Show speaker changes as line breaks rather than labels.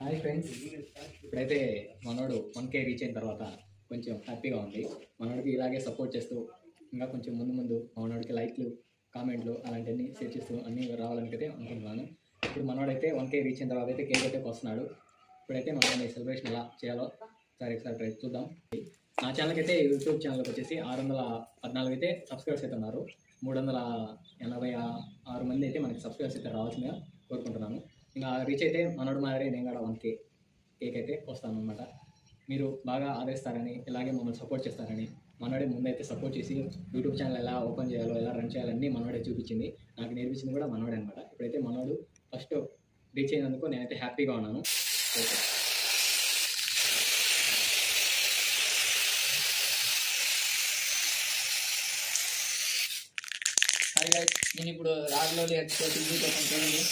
Hi friends, ఇప్పుడైతే మనోడు 1K reach అయిన తర్వాత కొంచెం హ్యాపీగా ఉంది. మనోడికి ఇలాగే సపోర్ట్ చేస్తూ ఇంకా కొంచెం ముందు మనోడికి లైక్లు, కామెంట్లు అలాంటివన్నీ షేర్ చేస్తూ అన్నీ రావాలని అయితే అనుకుంటున్నాను. ఇప్పుడు మనోడైతే 1K రీచ్ అయిన తర్వాత అయితే కేక్ అయితే వస్తున్నాడు. ఇప్పుడైతే మనం సెలబ్రేషన్ ఎలా చేయాలో ఒకసారి ట్రై చూద్దాం. నా ఛానల్కి అయితే యూట్యూబ్ ఛానల్కి వచ్చేసి 614 అయితే సబ్స్క్రైబర్స్ అయితే ఉన్నారు. 386 మంది అయితే మనకి సబ్స్క్రైబర్స్ అయితే రావాల్సిందిగా కోరుకుంటున్నాను. ఇంకా రీచ్ అయితే మనోడు మాదిరి నేను కూడా 1K కేక్ అయితే వస్తాను అనమాట. మీరు బాగా ఆదరిస్తారని, ఇలాగే మమ్మల్ని సపోర్ట్ చేస్తారని, మనోడే ముందైతే సపోర్ట్ చేసి యూట్యూబ్ ఛానల్ ఎలా ఓపెన్ చేయాలో, ఎలా రన్ చేయాలన్నీ మనోడే చూపించింది. నాకు నేర్పించింది కూడా మనోడే అనమాట. ఇప్పుడైతే మనోడు ఫస్ట్ రీచ్ అయినందుకు నేనైతే హ్యాపీగా ఉన్నాను. ఓకే,
నేను ఇప్పుడు రాజులో కోసం చూడండి.